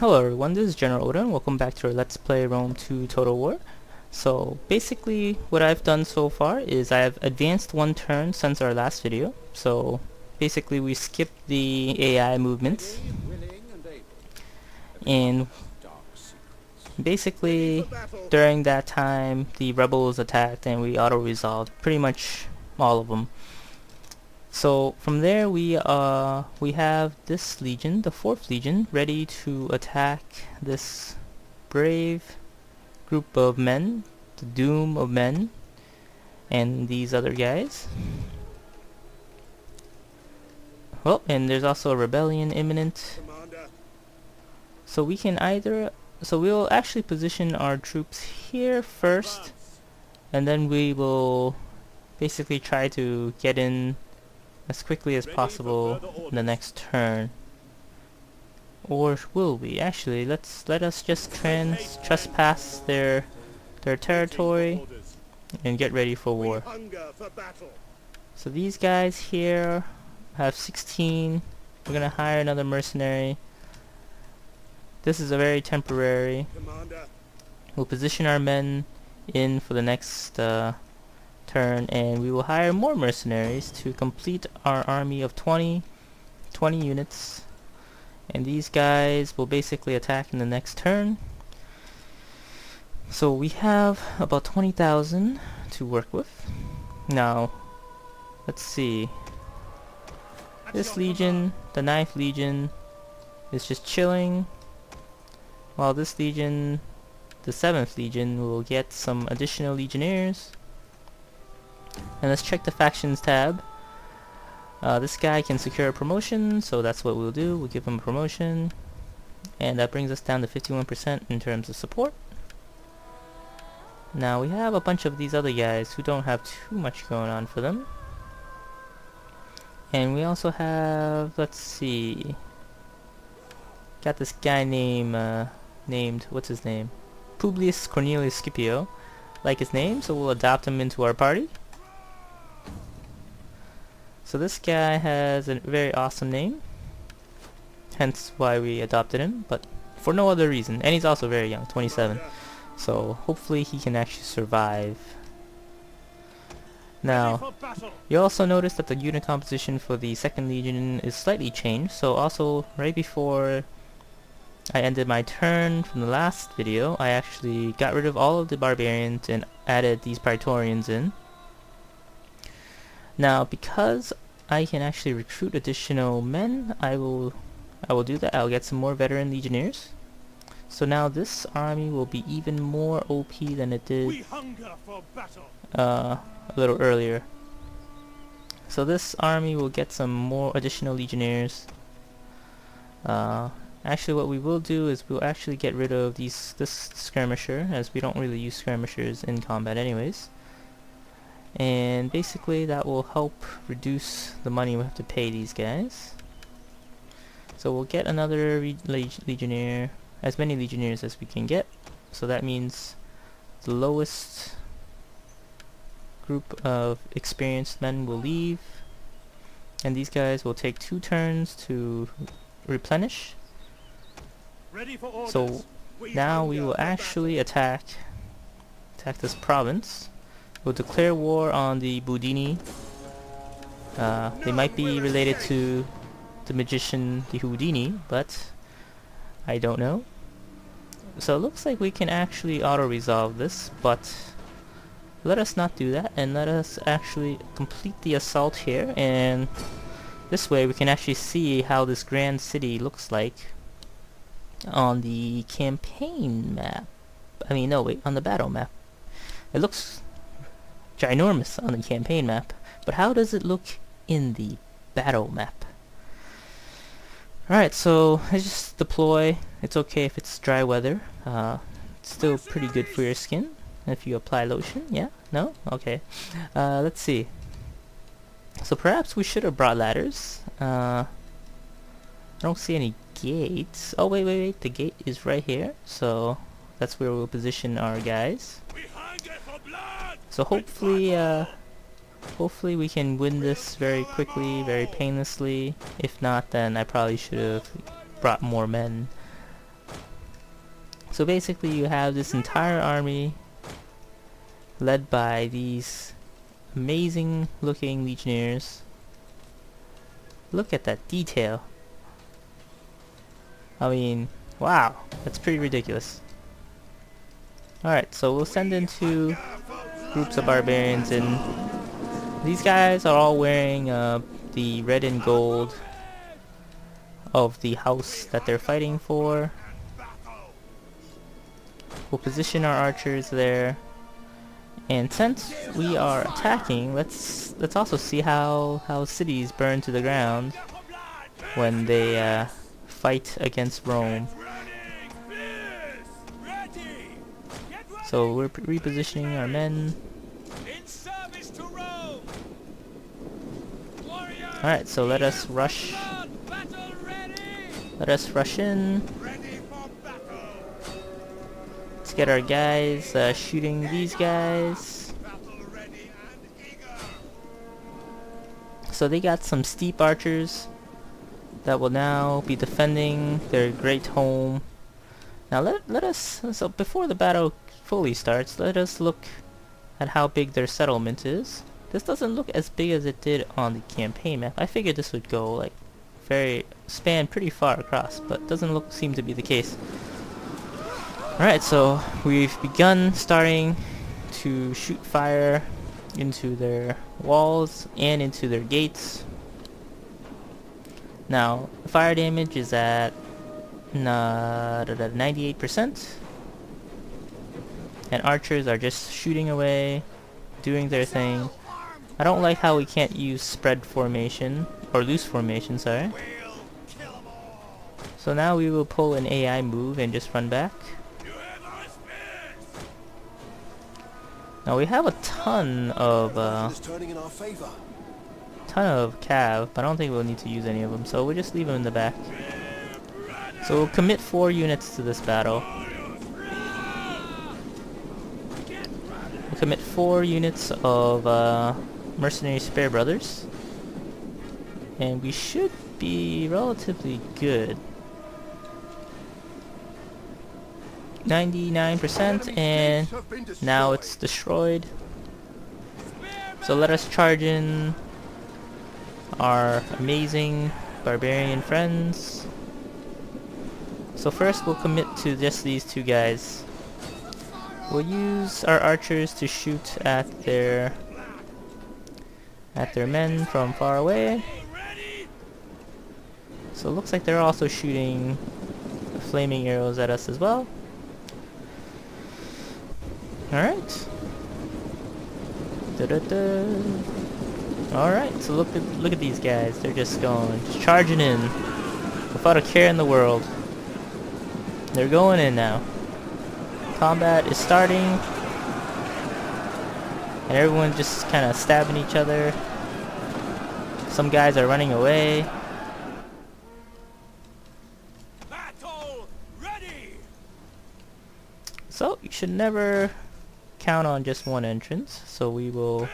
Hello everyone, this is General Oda and welcome back to our Let's Play Rome 2 Total War. So basically what I've done so far is I've advanced one turn since our last video. So basically we skipped the AI movements and basically during that time the rebels attacked and we auto-resolved pretty much all of them. So from there we have this legion, the 4th legion, ready to attack this brave group of men, the doom of men, and these other guys. Oh, and there's also a rebellion imminent. So we can we'll actually position our troops here first, and then we will basically try to get in as quickly as possible in the next turn. Or will we? Actually, let us just trespass their territory and get ready for war. So these guys here have 16. We're gonna hire another mercenary. This is a very temporary. We'll position our men in for the next turn, and we will hire more mercenaries to complete our army of 20 units, and these guys will basically attack in the next turn. So we have about 20,000 to work with. Now let's see, this legion, the 9th legion, is just chilling, while this legion, the 7th legion, will get some additional legionnaires. And let's check the factions tab. This guy can secure a promotion, so that's what we'll do. We'll give him a promotion, and that brings us down to 51% in terms of support. Now we have a bunch of these other guys who don't have too much going on for them. And we also have, let's see, got this guy named, what's his name? Publius Cornelius Scipio. Like his name, so we'll adopt him into our party. So this guy has a very awesome name, hence why we adopted him, but for no other reason. And he's also very young, 27. So hopefully he can actually survive. Now, you also notice that the unit composition for the 2nd Legion is slightly changed. So also, right before I ended my turn from the last video, I actually got rid of all of the barbarians and added these Praetorians in. Now, because I can actually recruit additional men, I will do that. I'll get some more veteran legionnaires. So now this army will be even more OP than it did a little earlier. So this army will get some more additional legionnaires. Actually, what we will do is we'll actually get rid of this skirmisher, as we don't really use skirmishers in combat anyways. And basically that will help reduce the money we have to pay these guys. So we'll get another legionnaire, as many legionnaires as we can get. So that means the lowest group of experienced men will leave, and these guys will take 2 turns to replenish. So now we will actually attack this province. We'll declare war on the Budini. They might be related to the magician, the Houdini, but I don't know. So it looks like we can actually auto-resolve this, but let us not do that, and let us actually complete the assault here, and this way we can actually see how this grand city looks like on the campaign map. I mean, no, wait, on the battle map. It looks ginormous on the campaign map, but how does it look in the battle map? Alright, so I just deploy. It's okay if it's dry weather. It's still pretty good for your skin if you apply lotion. Yeah? No? Okay. Let's see. So perhaps we should have brought ladders. I don't see any gates. Oh, wait, the gate is right here, so that's where we'll position our guys. So hopefully we can win this very quickly, very painlessly. If not, then I probably should have brought more men. So basically you have this entire army led by these amazing looking legionnaires. Look at that detail. I mean, wow, that's pretty ridiculous. Alright, so we'll send in 2 groups of barbarians, and these guys are all wearing the red and gold of the house that they're fighting for. We'll position our archers there, and since we are attacking, let's also see how cities burn to the ground when they fight against Rome. So we're repositioning our men. Alright, so let us rush. Let us rush in. Let's get our guys shooting these guys. So they got some steep archers that will now be defending their great home. Now let us, so before the battle fully starts, let us look at how big their settlement is. This doesn't look as big as it did on the campaign map. I figured this would go like span pretty far across, but doesn't seem to be the case. Alright, so we've begun starting to shoot fire into their walls and into their gates. Now, fire damage is at 98%, and archers are just shooting away, doing their thing. I don't like how we can't use spread formation, or loose formation, sorry. So now we will pull an AI move and just run back. Now we have a ton of cav, but I don't think we'll need to use any of them, so we'll just leave them in the back. So we'll commit 4 units to this battle. We'll commit 4 units of mercenary spare brothers, and we should be relatively good. 99%, and now it's destroyed. So let us charge in our amazing barbarian friends. So first we'll commit to just these 2 guys. We'll use our archers to shoot at their men from far away. So it looks like they're also shooting flaming arrows at us as well. Alright. Alright, so look at these guys. They're just charging in without a care in the world. They're going in now. Combat is starting, and everyone's just kind of stabbing each other. Some guys are running away. Battle ready. So you should never count on just one entrance, so we will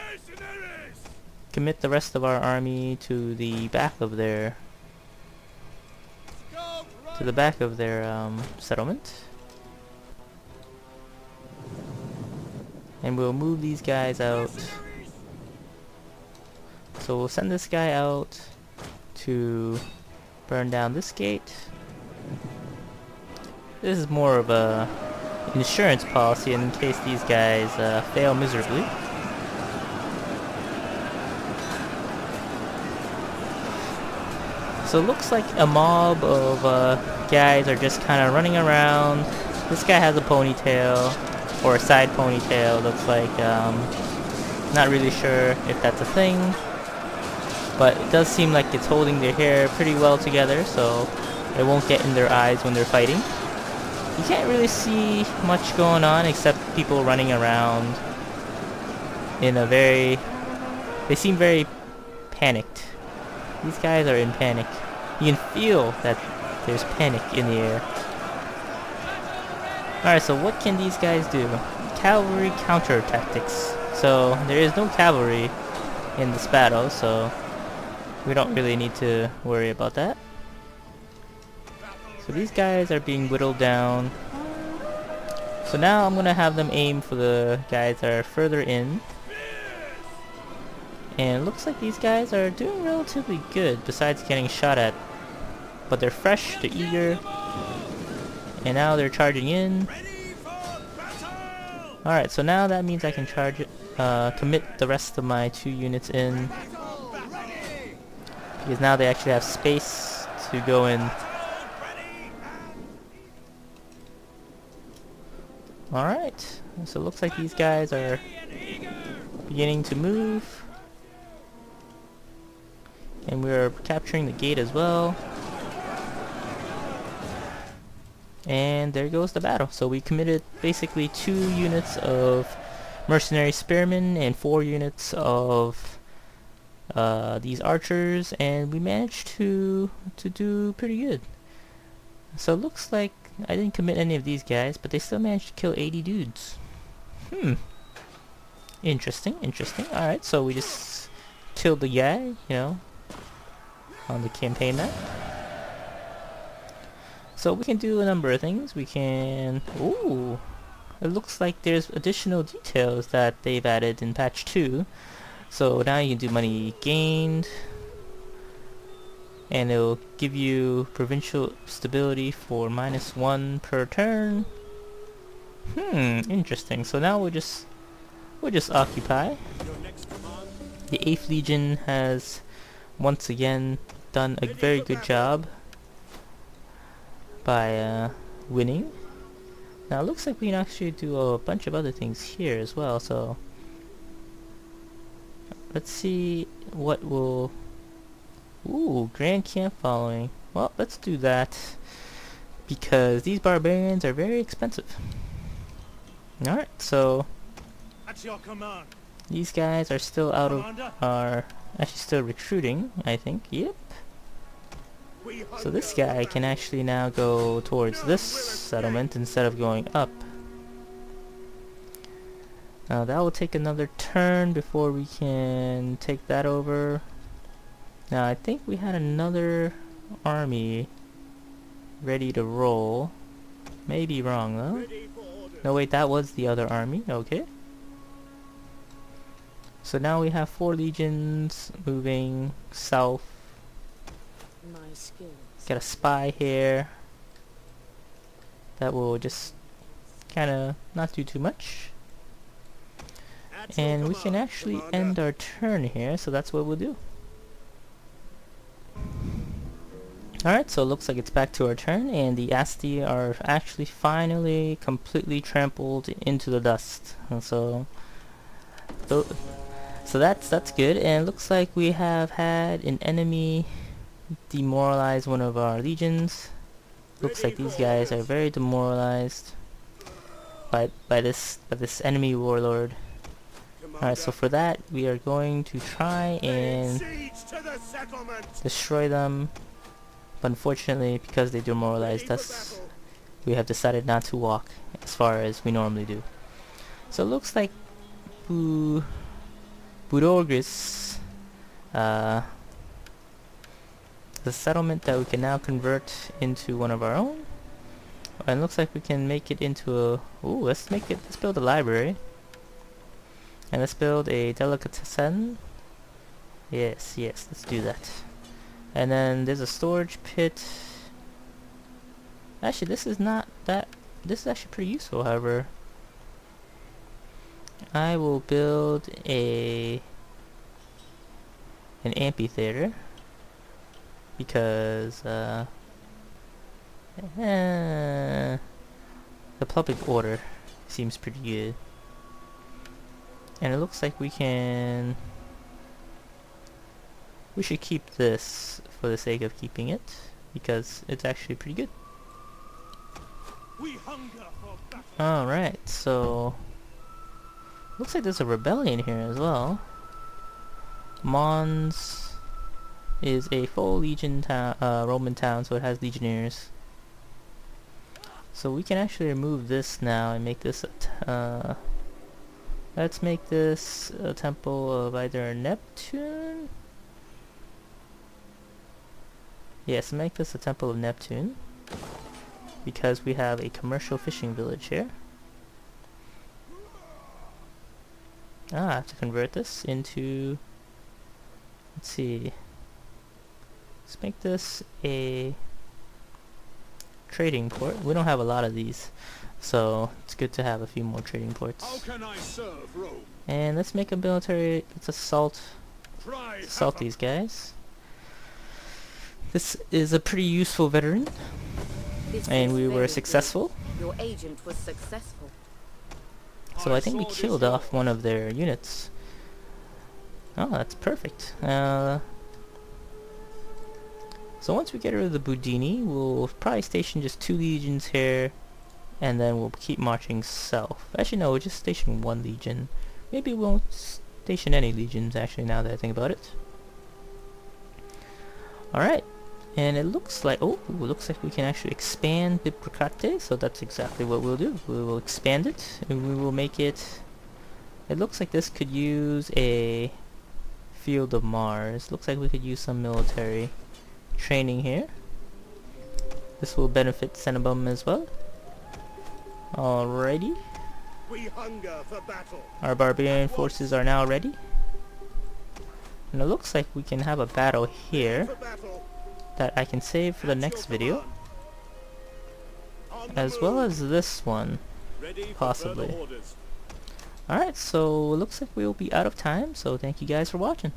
commit the rest of our army to the back of their settlement, and we'll move these guys out. So we'll send this guy out to burn down this gate. This is more of a insurance policy in case these guys fail miserably. So it looks like a mob of guys are just kind of running around. This guy has a ponytail, or a side ponytail, looks like. Not really sure if that's a thing, but it does seem like it's holding their hair pretty well together, so it won't get in their eyes when they're fighting. You can't really see much going on except people running around in a they seem very panicked. These guys are in panic. You can feel that there's panic in the air. Alright, so what can these guys do? Cavalry counter tactics. So there is no cavalry in this battle, so we don't really need to worry about that. So these guys are being whittled down. So now I'm gonna have them aim for the guys that are further in. And it looks like these guys are doing relatively good besides getting shot at. But they're fresh, they're eager, and now they're charging in. Alright, so now that means I can charge it, commit the rest of my 2 units in. Because now they actually have space to go in. Alright, so it looks like these guys are beginning to move. And we're capturing the gate as well. And there goes the battle. So we committed basically 2 units of mercenary spearmen and 4 units of these archers, and we managed to do pretty good. So it looks like I didn't commit any of these guys, but they still managed to kill 80 dudes. Interesting, interesting. Alright, so we just killed the guy, you know, on the campaign map. So we can do a number of things. We can... Ooh! It looks like there's additional details that they've added in patch 2. So now you can do money gained. And it'll give you provincial stability for -1 per turn. Interesting. So now we'll just occupy. The 8th Legion has once again done a very good job by winning. Now it looks like we can actually do a bunch of other things here as well, so let's see what will... Ooh, Grand Camp following. Well, let's do that, because these barbarians are very expensive. Alright, so At your command. these guys are still out of... are actually still recruiting, I think. Yep. So this guy can actually now go towards this settlement instead of going up. Now that will take another turn before we can take that over. Now I think we had another army ready to roll. May be wrong though. No wait, that was the other army. Okay. So now we have 4 legions moving south. My skills. Got a spy here that will just kind of not do too much. And we can actually end our turn here, so that's what we'll do. Alright, so it looks like it's back to our turn, and the Asti are actually finally completely trampled into the dust. And so that's good, and it looks like we have had an enemy demoralize one of our legions. Looks like these guys are very demoralized by this enemy warlord. Alright, so for that we are going to try and destroy them, but unfortunately because they demoralized us, we have decided not to walk as far as we normally do. So it looks like Budorgris, the settlement that we can now convert into one of our own. And it looks like we can make it into a... Ooh, let's build a library. And let's build a delicatessen. Yes, let's do that. And then there's a storage pit. Actually, this is actually pretty useful, however. I will build an amphitheater. Because, the public order seems pretty good. And it looks like we should keep this for the sake of keeping it, because it's actually pretty good. Alright, so looks like there's a rebellion here as well. Mons is a full legion Roman town, so it has legionnaires. So we can actually remove this now and make this let's make this a temple of either Neptune. Yes, make this a temple of Neptune, because we have a commercial fishing village here. I have to convert this into, let's see, let's make this a trading port. We don't have a lot of these, so it's good to have a few more trading ports. How can I serve Rome? And let's make a military, let's assault Try these guys. This is a pretty useful veteran, This and is we were very successful. good. Your agent was successful. So I think we killed off one of their units. Oh, that's perfect. So once we get rid of the Budini, we'll probably station just 2 legions here, and then we'll keep marching south. Actually, no, we'll just station 1 legion. Maybe we won't station any legions, actually, now that I think about it. Alright, and it looks like, looks like we can actually expand Bibracate, so that's exactly what we'll do. We will expand it, and we will make it, it looks like this could use a Field of Mars. Looks like we could use some military training here. This will benefit Cenobum as well. Alrighty. We hunger for battle. Our barbarian forces are now ready. And it looks like we can have a battle here For battle. that I can save for the next video, On the as well move. as this one, Ready for possibly. further orders. Alright, so it looks like we will be out of time, so thank you guys for watching.